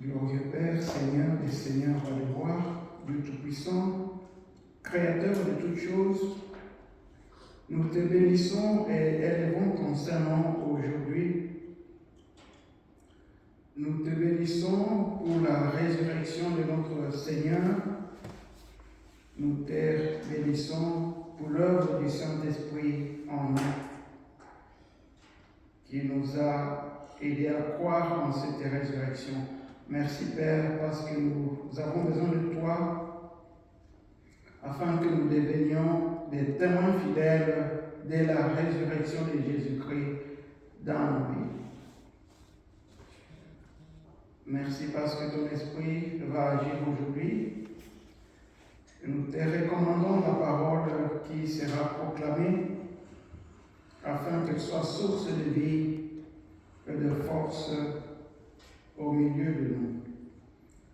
Glorieux Père, Seigneur des Seigneurs, va les voir, Dieu Tout-Puissant, Créateur de toutes choses, nous te bénissons et élevons ton Saint-Nom aujourd'hui. Nous te bénissons pour la résurrection de notre Seigneur. Nous te bénissons pour l'œuvre du Saint-Esprit en nous, qui nous a aidés à croire en cette résurrection. Merci Père, parce que nous avons besoin de toi, afin que nous devenions des témoins fidèles de la résurrection de Jésus-Christ dans nos vies. Merci parce que ton esprit va agir aujourd'hui. Nous te recommandons la parole qui sera proclamée, afin qu'elle soit source de vie et de force au milieu de nous.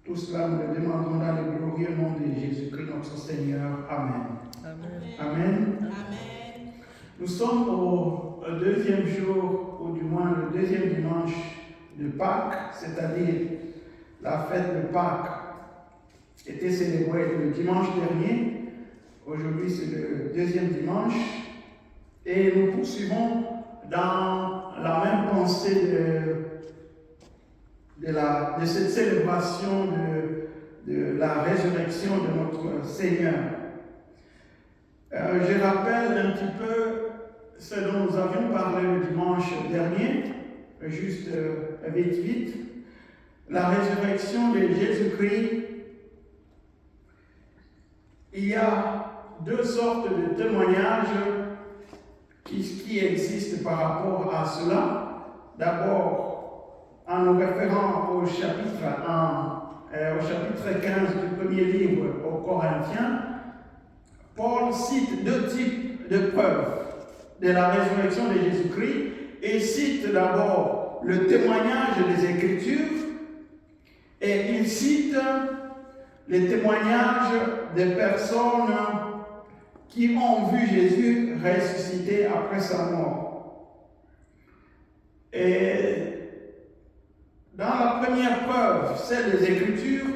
Tout cela, nous le demandons dans le glorieux nom de Jésus-Christ, notre Seigneur. Amen. Amen. Amen. Amen. Nous sommes au deuxième jour, ou du moins le deuxième dimanche de Pâques, c'est-à-dire la fête de Pâques était célébrée le dimanche dernier. Aujourd'hui, c'est le deuxième dimanche. Et nous poursuivons dans la même pensée de cette célébration de la résurrection de notre Seigneur. Je rappelle un petit peu ce dont nous avions parlé le dimanche dernier, juste vite. La résurrection de Jésus-Christ. Il y a deux sortes de témoignages qui existent par rapport à cela. D'abord, en nous référant au chapitre 15 du premier livre aux Corinthiens, Paul cite deux types de preuves de la résurrection de Jésus-Christ et cite d'abord le témoignage des Écritures et il cite les témoignages des personnes qui ont vu Jésus ressuscité après sa mort. Et dans la première preuve, celle des Écritures,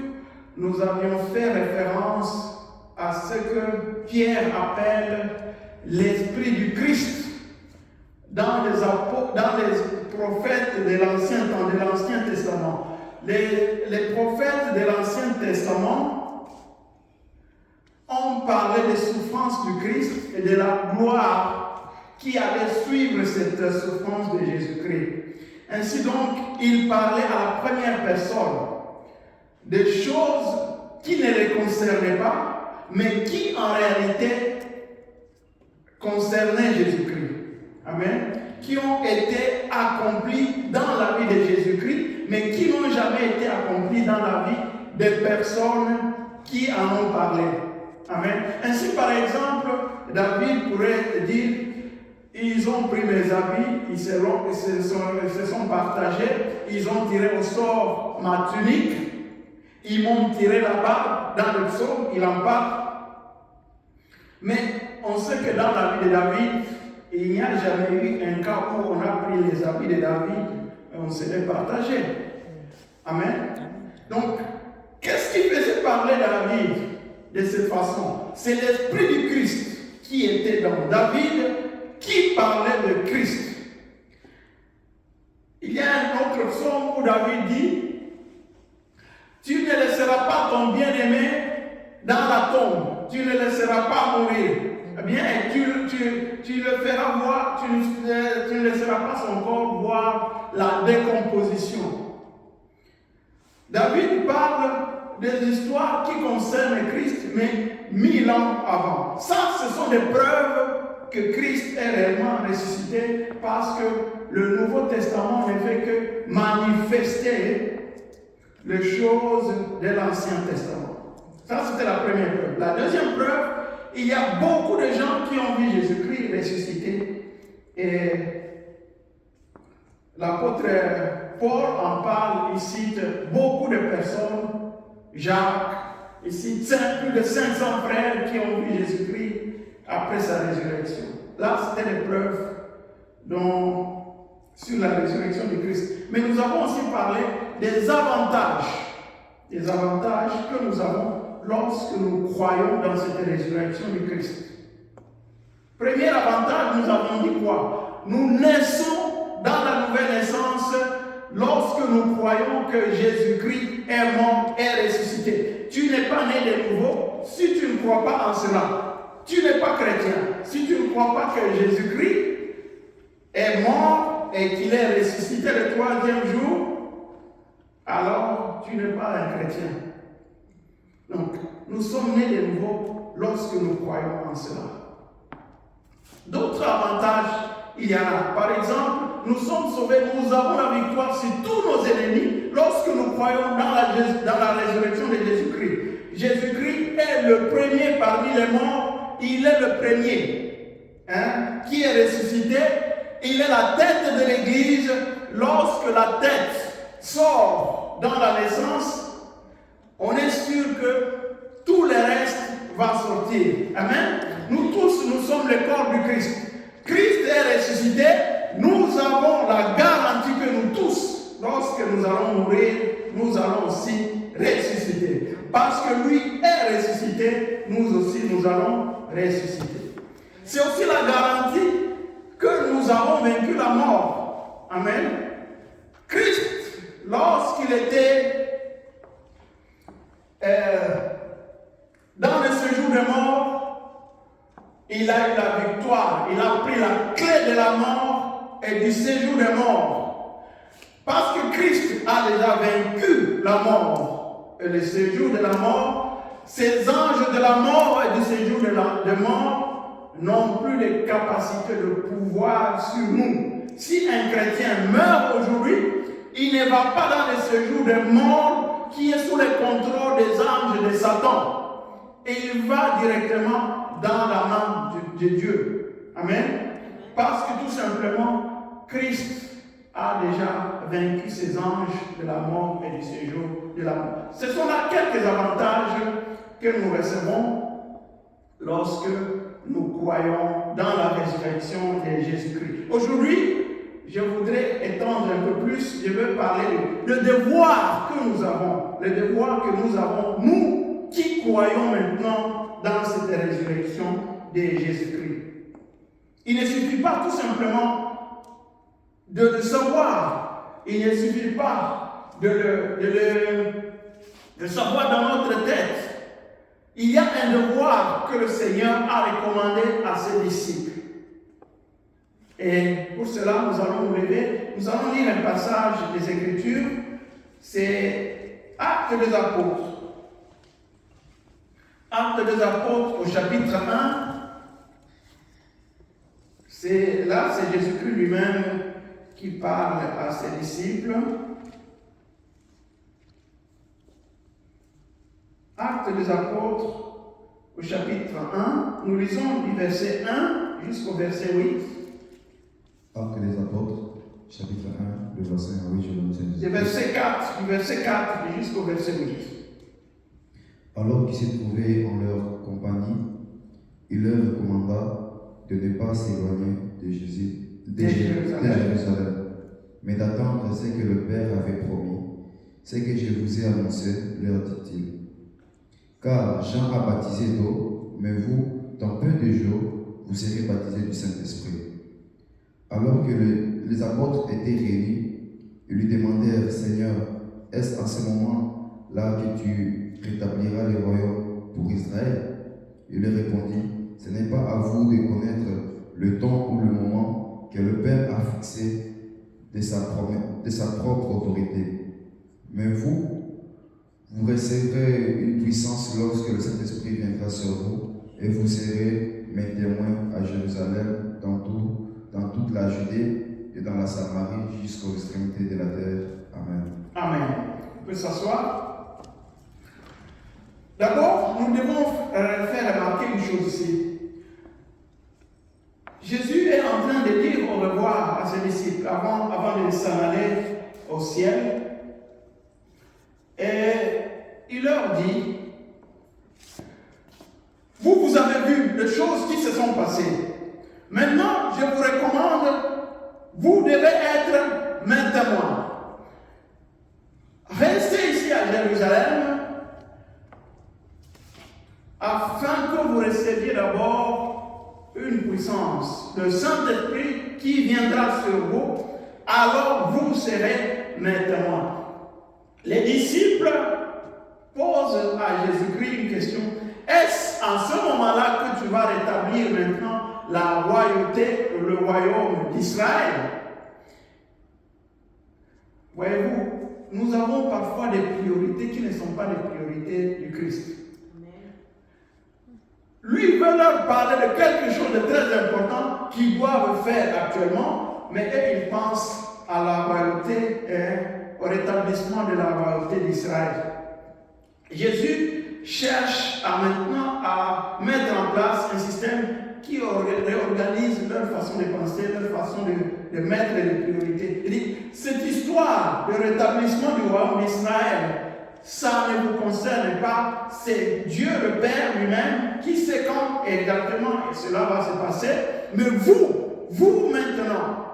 nous avions fait référence à ce que Pierre appelle l'Esprit du Christ dans les prophètes de l'Ancien Testament. Les prophètes de l'Ancien Testament ont parlé des souffrances du Christ et de la gloire qui allait suivre cette souffrance de Jésus-Christ. Ainsi donc, ils parlaient à la première personne des choses qui ne les concernaient pas, mais qui en réalité concernaient Jésus-Christ. Amen. Qui ont été accomplies dans la vie de Jésus-Christ, mais qui n'ont jamais été accomplies dans la vie des personnes qui en ont parlé. Amen. Ainsi, par exemple, David pourrait dire: ils ont pris mes habits, ils se sont partagés, ils ont tiré au sort ma tunique, ils m'ont tiré la barbe. Dans le psaume, il en parle. Mais on sait que dans la vie de David, il n'y a jamais eu un cas où on a pris les habits de David et on se les partagés. Amen. Donc, qu'est-ce qui faisait parler David de cette façon? C'est l'Esprit du Christ qui était dans David, qui parlait de Christ. Il y a un autre psaume où David dit: tu ne laisseras pas ton bien-aimé dans la tombe, tu ne laisseras pas mourir. Eh bien, tu le feras voir, tu ne laisseras pas son corps voir la décomposition. David parle des histoires qui concernent Christ, mais 1000 ans avant. Ça, ce sont des preuves que Christ est réellement ressuscité, parce que le Nouveau Testament ne fait que manifester les choses de l'Ancien Testament. Ça, c'était la première preuve. La deuxième preuve, il y a beaucoup de gens qui ont vu Jésus-Christ ressuscité. Et l'apôtre Paul en parle, il cite beaucoup de personnes. Jacques, il cite plus de 500 frères qui ont vu Jésus-Christ après sa résurrection. Là, c'était les preuves dont sur la résurrection du Christ. Mais nous avons aussi parlé des avantages que nous avons lorsque nous croyons dans cette résurrection du Christ. Premier avantage, nous avons dit quoi? Nous naissons dans la nouvelle naissance lorsque nous croyons que Jésus-Christ est mort et ressuscité. Tu n'es pas né de nouveau si tu ne crois pas en cela. Tu n'es pas chrétien. Si tu ne crois pas que Jésus-Christ est mort et qu'il est ressuscité le troisième jour, alors tu n'es pas un chrétien. Donc, nous sommes nés de nouveau lorsque nous croyons en cela. D'autres avantages, il y en a. Par exemple, nous sommes sauvés, nous avons la victoire sur tous nos ennemis lorsque nous croyons dans la résurrection de Jésus-Christ. Jésus-Christ est le premier parmi les morts, il est le premier qui est ressuscité, il est la tête de l'Église. Lorsque la tête sort dans la naissance, on est sûr que tout le reste va sortir. Amen. Nous tous, nous sommes le corps du Christ. Christ est ressuscité. Nous avons la garantie que nous tous, lorsque nous allons mourir, nous allons aussi ressusciter. Parce que lui est ressuscité, nous aussi, nous allons ressusciter. C'est aussi la garantie que nous avons vaincu la mort. Amen. Christ, lorsqu'il était dans le séjour de mort, il a eu la victoire. Il a pris la clé de la mort et du séjour de mort. Parce que Christ a déjà vaincu la mort et le séjour de la mort, ces anges de la mort et du séjour de mort n'ont plus de capacité de pouvoir sur nous. Si un chrétien meurt aujourd'hui, il ne va pas dans le séjour de mort qui est sous le contrôle des anges de Satan. Et il va directement dans la main de Dieu. Amen. Parce que tout simplement, Christ a déjà vaincu ces anges de la mort et du séjour de la mort. Ce sont là quelques avantages que nous recevons lorsque nous croyons dans la résurrection de Jésus-Christ. Aujourd'hui, je voudrais étendre un peu plus, je veux parler du devoir que nous avons. Le devoir que nous avons, nous qui croyons maintenant dans cette résurrection de Jésus-Christ. Il ne suffit pas tout simplement de le savoir. Il ne suffit pas de le savoir dans notre tête. Il y a un devoir que le Seigneur a recommandé à ses disciples. Et pour cela, nous allons nous lever. Nous allons lire un passage des Écritures. C'est Actes des Apôtres. Actes des Apôtres au chapitre 1. C'est Jésus-Christ lui-même qui parle à ses disciples. Actes des Apôtres au chapitre 1. Nous lisons du verset 1 jusqu'au verset 8. Actes des Apôtres, chapitre 1, le verset 1, oui, je le tiens. Du verset 4 jusqu'au verset 8. Alors qu'ils se trouvaient en leur compagnie, il leur recommanda de ne pas s'éloigner de Jérusalem, mais d'attendre ce que le Père avait promis, ce que je vous ai annoncé, leur dit-il. Car Jean a baptisé d'eau, mais vous, dans peu de jours, vous serez baptisés du Saint-Esprit. Alors que les apôtres étaient réunis, ils lui demandèrent, Seigneur, est-ce à ce moment-là que tu rétabliras le royaume pour Israël? Il leur répondit, ce n'est pas à vous de connaître le temps ou le moment que le Père a fixé de sa propre autorité. Mais vous recevrez une puissance lorsque le Saint-Esprit viendra sur vous, et vous serez mes témoins à Jérusalem, dans toute la Judée et dans la Samarie, jusqu'aux extrémités de la terre. Amen. Amen. On peut s'asseoir. D'abord, nous devons faire remarquer une chose ici. Jésus est en train de dire au revoir à ses disciples avant de s'en aller au ciel. Et il leur dit, vous avez vu les choses qui se sont passées. Maintenant, je vous recommande vous devez être mes témoins. Restez ici à Jérusalem afin que vous receviez d'abord une puissance, le Saint-Esprit qui viendra sur vous, alors vous serez mes témoins. Les disciples posent à Jésus-Christ une question. Est-ce en ce moment-là que tu vas rétablir maintenant la royauté, le royaume d'Israël? Voyez-vous, nous avons parfois des priorités qui ne sont pas les priorités du Christ. Lui veut leur parler de quelque chose de très important qu'ils doivent faire actuellement, mais eux, ils pensent à la royauté et au rétablissement de la royauté d'Israël. Jésus cherche maintenant à mettre en place un système qui réorganise leur façon de penser, leur façon de mettre les priorités. Il dit, cette histoire de rétablissement du royaume d'Israël, ça ne vous concerne pas, c'est Dieu le Père lui-même qui sait quand exactement cela va se passer. Mais vous maintenant,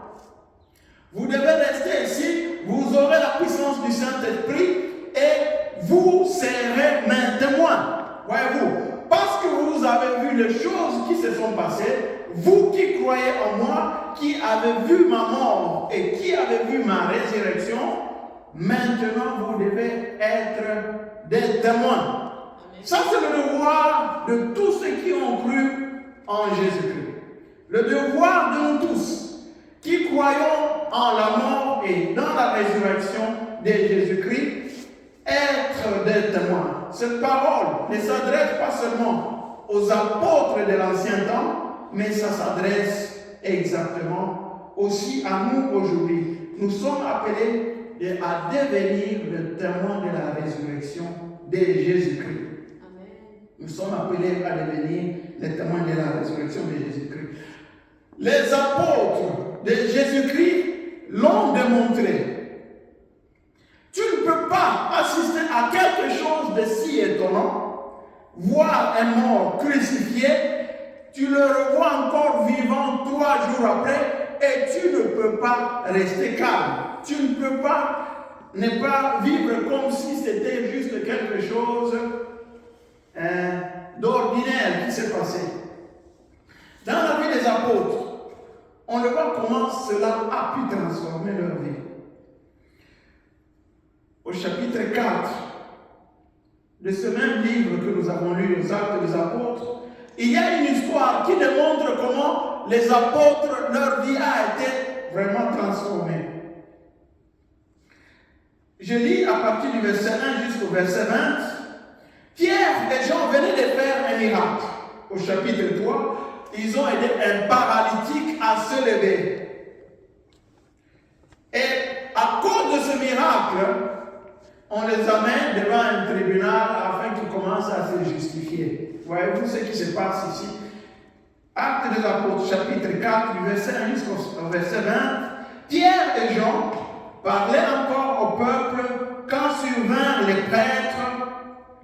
vous devez rester ici, vous aurez la puissance du Saint-Esprit et vous serez mes témoins. Voyez-vous, parce que vous avez vu les choses qui se sont passées, vous qui croyez en moi, qui avez vu ma mort et qui avez vu ma résurrection, maintenant vous devez être des témoins. Ça, c'est le devoir de tous ceux qui ont cru en Jésus-Christ. Le devoir de nous tous qui croyons en la mort et dans la résurrection de Jésus-Christ, être des témoins. Cette parole ne s'adresse pas seulement aux apôtres de l'ancien temps, mais ça s'adresse exactement aussi à nous aujourd'hui. Nous sommes appelés à devenir le témoin de la résurrection de Jésus-Christ. Nous sommes appelés à devenir les témoins de la résurrection de Jésus-Christ. Les apôtres de Jésus-Christ l'ont démontré. Tu ne peux pas assister à quelque chose de si étonnant, voir un mort crucifié, tu le revois encore vivant 3 jours après et tu ne peux pas rester calme. Tu ne peux pas ne pas vivre comme si c'était juste quelque chose d'ordinaire qui s'est passé. Dans la vie des apôtres, on le voit comment cela a pu transformer leur vie. Au chapitre 4 de ce même livre que nous avons lu, les Actes des Apôtres, il y a une histoire qui démontre comment les apôtres, leur vie a été vraiment transformée. Je lis à partir du verset 1 jusqu'au verset 20. Pierre et Jean venaient de faire un miracle. Au chapitre 3, ils ont aidé un paralytique à se lever. Et à cause de ce miracle, on les amène devant un tribunal afin qu'ils commencent à se justifier. Voyez-vous ce qui se passe ici? Actes des Apôtres, chapitre 4, du verset 1 jusqu'au verset 20. Pierre et Jean parlaient encore au peuple quand survinrent les prêtres,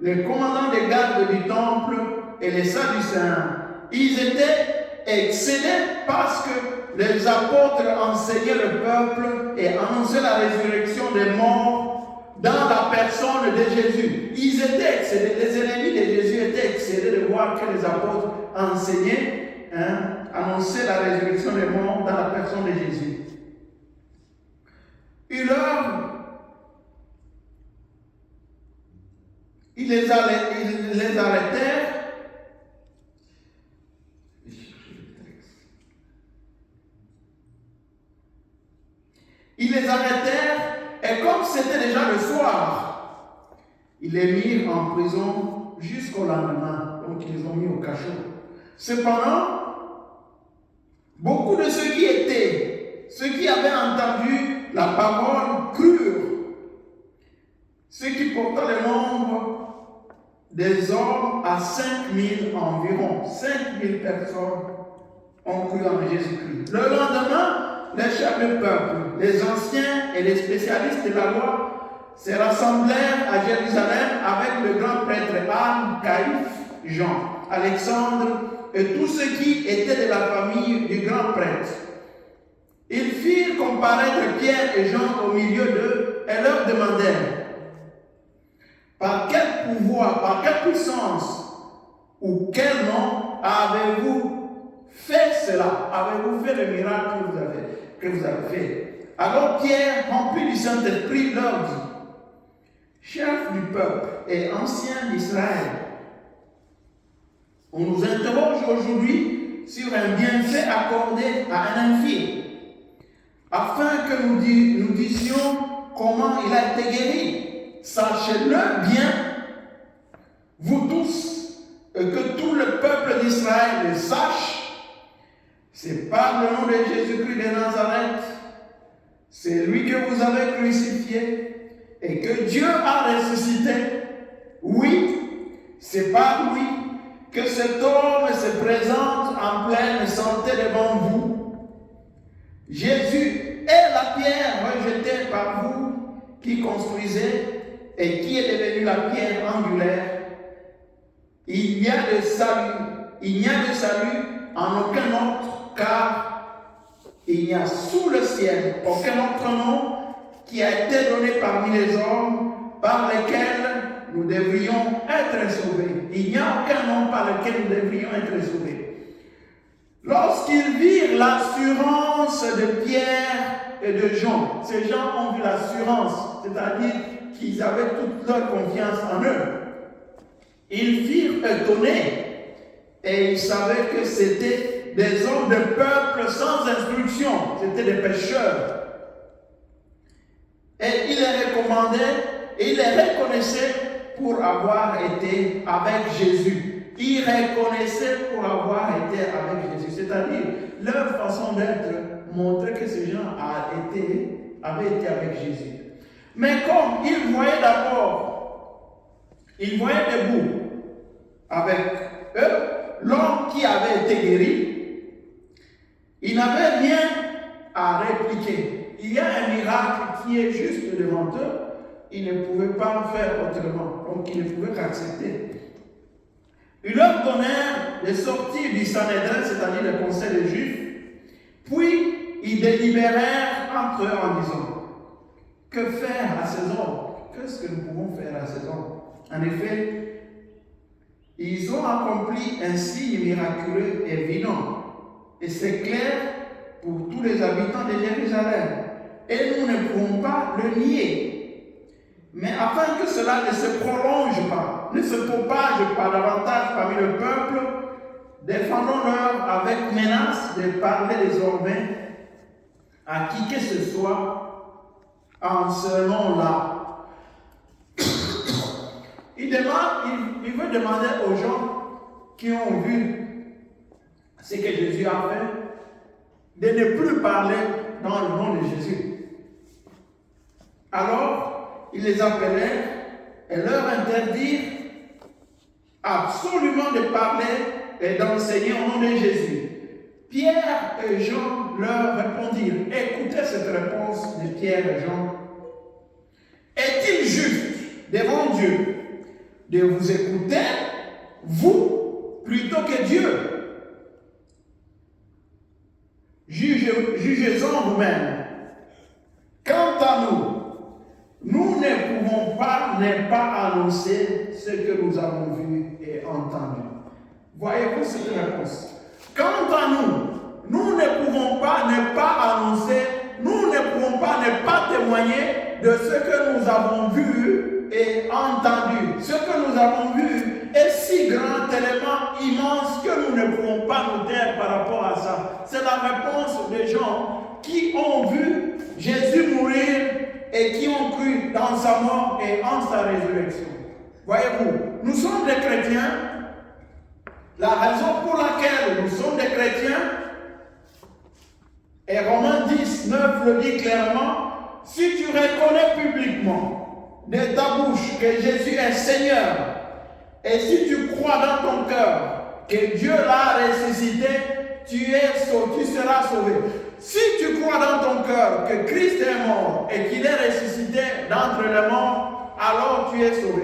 les commandants des gardes du temple et les Sadducéens. Ils étaient excédés parce que les apôtres enseignaient le peuple et annonçaient la résurrection des morts dans la personne de Jésus. Ils étaient excédés, les ennemis de Jésus étaient excédés de voir que les apôtres enseignaient, annonçaient la résurrection des morts dans la personne de Jésus. Ils les arrêtèrent. Ils les arrêtèrent et comme c'était déjà le soir, ils les mirent en prison jusqu'au lendemain. Donc ils les ont mis au cachot. Cependant, beaucoup de ceux qui avaient entendu la parole crurent. Ceux qui portaient le nombre des hommes à 5000 environ. 5000 personnes ont cru en Jésus-Christ. Le lendemain, les chefs du peuple, les anciens et les spécialistes de la loi se rassemblèrent à Jérusalem avec le grand prêtre Anne, Caïphe, Jean, Alexandre et tous ceux qui étaient de la famille du grand prêtre. Ils firent comparaître Pierre et Jean au milieu d'eux et leur demandèrent: par quel pouvoir, par quelle puissance ou quel nom avez-vous fait cela? Avez-vous fait le miracle que vous avez fait? Alors Pierre, rempli du Saint-Esprit, leur dit: chef du peuple et ancien d'Israël, on nous interroge aujourd'hui sur un bienfait accordé à un infirme, afin que nous disions comment il a été guéri. Sachez-le bien, vous tous, et que tout le peuple d'Israël le sache, c'est par le nom de Jésus-Christ de Nazareth, c'est lui que vous avez crucifié et que Dieu a ressuscité. Oui, c'est par lui que cet homme se présente en pleine santé devant vous. Jésus est la pierre rejetée par vous qui construisez et qui est devenue la pierre angulaire. Il n'y a de salut en aucun autre, car il n'y a sous le ciel aucun autre nom qui a été donné parmi les hommes par lesquels nous devrions être sauvés. Il n'y a aucun nom par lequel nous devrions être sauvés. Lorsqu'ils virent l'assurance de Pierre et de Jean, ces gens ont vu l'assurance, c'est-à-dire qu'ils avaient toute leur confiance en eux. Ils firent étonnés et ils savaient que c'était des hommes de peuple sans instruction, c'était des pécheurs. Et ils les recommandaient et ils les reconnaissaient pour avoir été avec Jésus. Ils reconnaissaient pour avoir été avec Jésus, c'est-à-dire leur façon d'être montrait que ces gens avaient été avec Jésus. Mais comme ils voyaient d'abord, ils voyaient debout avec eux l'homme qui avait été guéri, ils n'avaient rien à répliquer. Il y a un miracle qui est juste devant eux, ils ne pouvaient pas faire autrement, donc ils ne pouvaient qu'accepter. Ils leur donnèrent les sorties du Sanhédrin, c'est-à-dire le conseil des Juifs, puis ils délibérèrent entre eux en disant: que faire à ces hommes? Qu'est-ce que nous pouvons faire à ces hommes? En effet, ils ont accompli un signe miraculeux évident, et c'est clair pour tous les habitants de Jérusalem, et nous ne pouvons pas le nier. Mais afin que cela ne se prolonge pas, ne se propage pas davantage parmi le peuple, défendons-leur avec menace de parler désormais à qui que ce soit en ce nom-là. Il veut demander aux gens qui ont vu ce que Jésus a fait de ne plus parler dans le nom de Jésus. Alors, il les appelait et leur interdirent absolument de parler et d'enseigner au nom de Jésus. Pierre et Jean leur répondirent. Écoutez cette réponse de Pierre et Jean. Est-il juste devant Dieu de vous écouter, vous, plutôt que Dieu? Jugez-en vous-même. Quant à nous, nous ne pouvons pas ne pas annoncer ce que nous avons vu et entendu. Voyez-vous cette réponse? Quant à nous, nous ne pouvons pas ne pas annoncer, nous ne pouvons pas ne pas témoigner de ce que nous avons vu et entendu. Ce que nous avons vu est si grand, tellement immense que nous ne pouvons pas nous taire par rapport à ça. C'est la réponse des gens qui ont vu Jésus mourir et qui ont cru dans sa mort et en sa résurrection. Voyez-vous, nous sommes des chrétiens. La raison pour laquelle nous sommes des chrétiens, et Romains 10, 9 le dit clairement, si tu reconnais publiquement de ta bouche que Jésus est Seigneur, et si tu crois dans ton cœur que Dieu l'a ressuscité, tu seras sauvé. Si tu crois dans ton cœur que Christ est mort et qu'il est ressuscité d'entre les morts, alors tu es sauvé.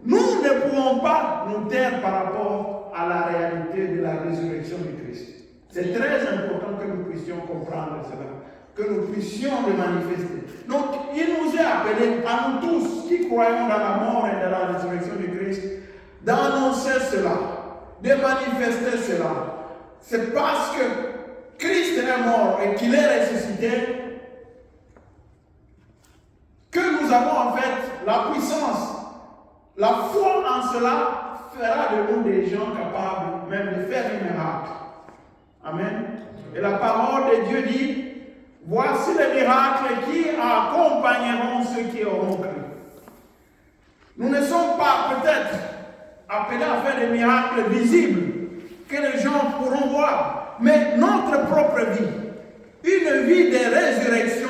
Nous ne pouvons pas nous taire par rapport à la réalité de la résurrection de Christ. C'est très important que nous puissions comprendre cela. que nous puissions le manifester. Donc, il nous est appelé, à nous tous qui croyons dans la mort et dans la résurrection de Christ, d'annoncer cela, de manifester cela. C'est parce que Christ est mort et qu'il est ressuscité que nous avons en fait la puissance. La foi en cela fera de nous des gens capables même de faire des miracles. Amen. Et la parole de Dieu dit, voici les miracles qui accompagneront ceux qui auront cru. Nous ne sommes pas peut-être appelés à faire des miracles visibles que les gens pourront voir, mais notre propre vie, une vie de résurrection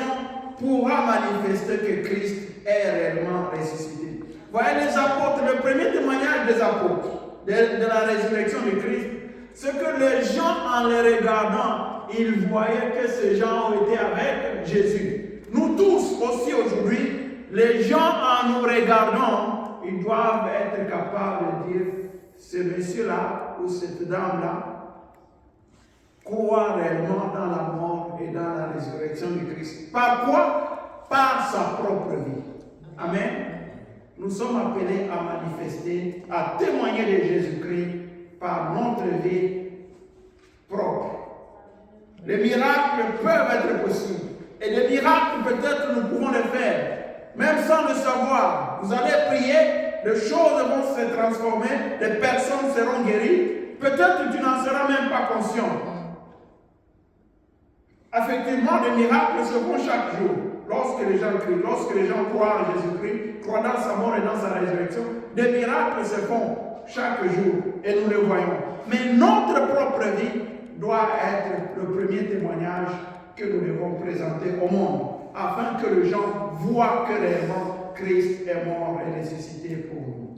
pourra manifester que Christ est réellement ressuscité. Voyez les apôtres, le premier témoignage des apôtres de la résurrection de Christ, c'est que les gens en les regardant, ils voyaient que ces gens ont été avec Jésus. Nous tous aussi aujourd'hui, les gens en nous regardant, ils doivent être capables de dire, ce monsieur-là ou cette dame-là croit réellement dans la mort et dans la résurrection de Christ. Par quoi? Par sa propre vie. Amen. Nous sommes appelés à manifester, à témoigner de Jésus-Christ par notre vie propre. Les miracles peuvent être possibles. Et des miracles, peut-être, nous pouvons les faire, même sans le savoir. Vous allez prier, les choses vont se transformer, les personnes seront guéries. Peut-être tu n'en seras même pas conscient. Effectivement, des miracles se font chaque jour. Lorsque les gens crient, lorsque les gens croient en Jésus-Christ, croient dans sa mort et dans sa résurrection, des miracles se font chaque jour et nous les voyons. Mais notre propre vie doit être le premier témoignage que nous devons présenter au monde, afin que les gens voient que réellement Christ est mort et ressuscité pour nous.